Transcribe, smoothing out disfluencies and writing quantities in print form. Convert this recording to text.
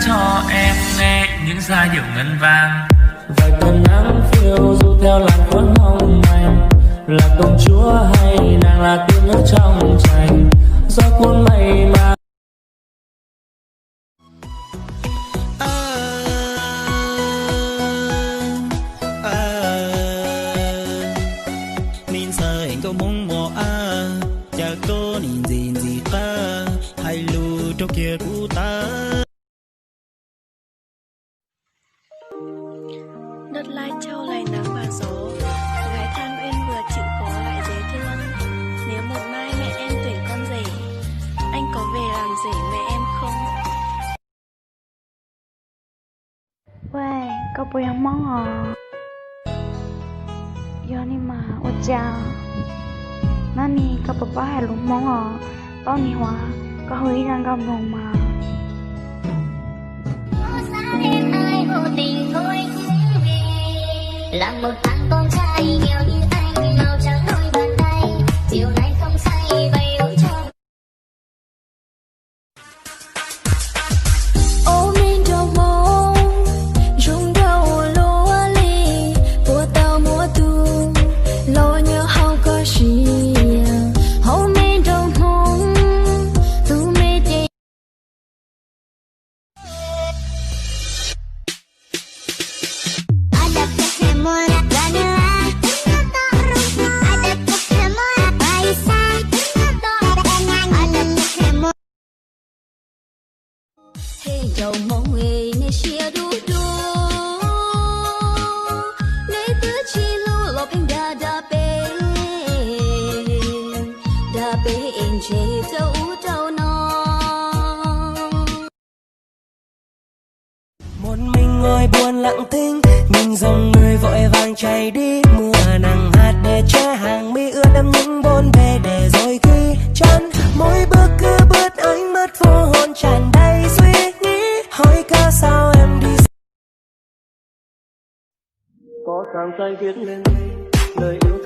cho em nghe những giai điệu ngân vang. Vài cơn nắng phiêu du theo làn khuất hồng anh, là công chúa hay nàng là tiên nữ trong tranh, gió cuốn mây mà nên sợ anh có mong mò cha có nhìn gì ta hay lu trong kia của ta. Đất Lai Châu lại nắng và gió, gái Than Uyên vừa chịu khó lại dễ thương. Nếu một mai mẹ em tuyển con rể, anh có về làm rể mẹ em không? 喂，搞不要忙啊！要你嘛，我家。那你搞爸爸还拢忙啊？当你话，搞会让搞忙嘛？Em ai vô tình thôi về, là một thằng con trai nghèo như anh, màu trắng đôi bàn tay, chiều nay không say bay uống cho. Ôm in trong mộng, rung đầu lúa ly, của tao mùa thu, lo nhớ không có gì. Ôm in trong mộng, thu mê đi. Ada Pokemon vanilla, ada Pokemon Raisa, ada Pokemon. Hey dầu mong người nghe chia đu đu, lấy tứ chi lưu lộc anh đa bê anh chơi dấu đâu nó. Một mình ngồi buồn lặng thinh, nhìn dòng người vội vàng chạy đi, mưa nắng hạt để che hàng mi ướt đẫm những bồn bề để rồi khi chân mỗi bước cứ bước ánh mắt vô hồn tràn đầy suy nghĩ, hỏi ca sao em đi. có sáng tay viết lên lời yêu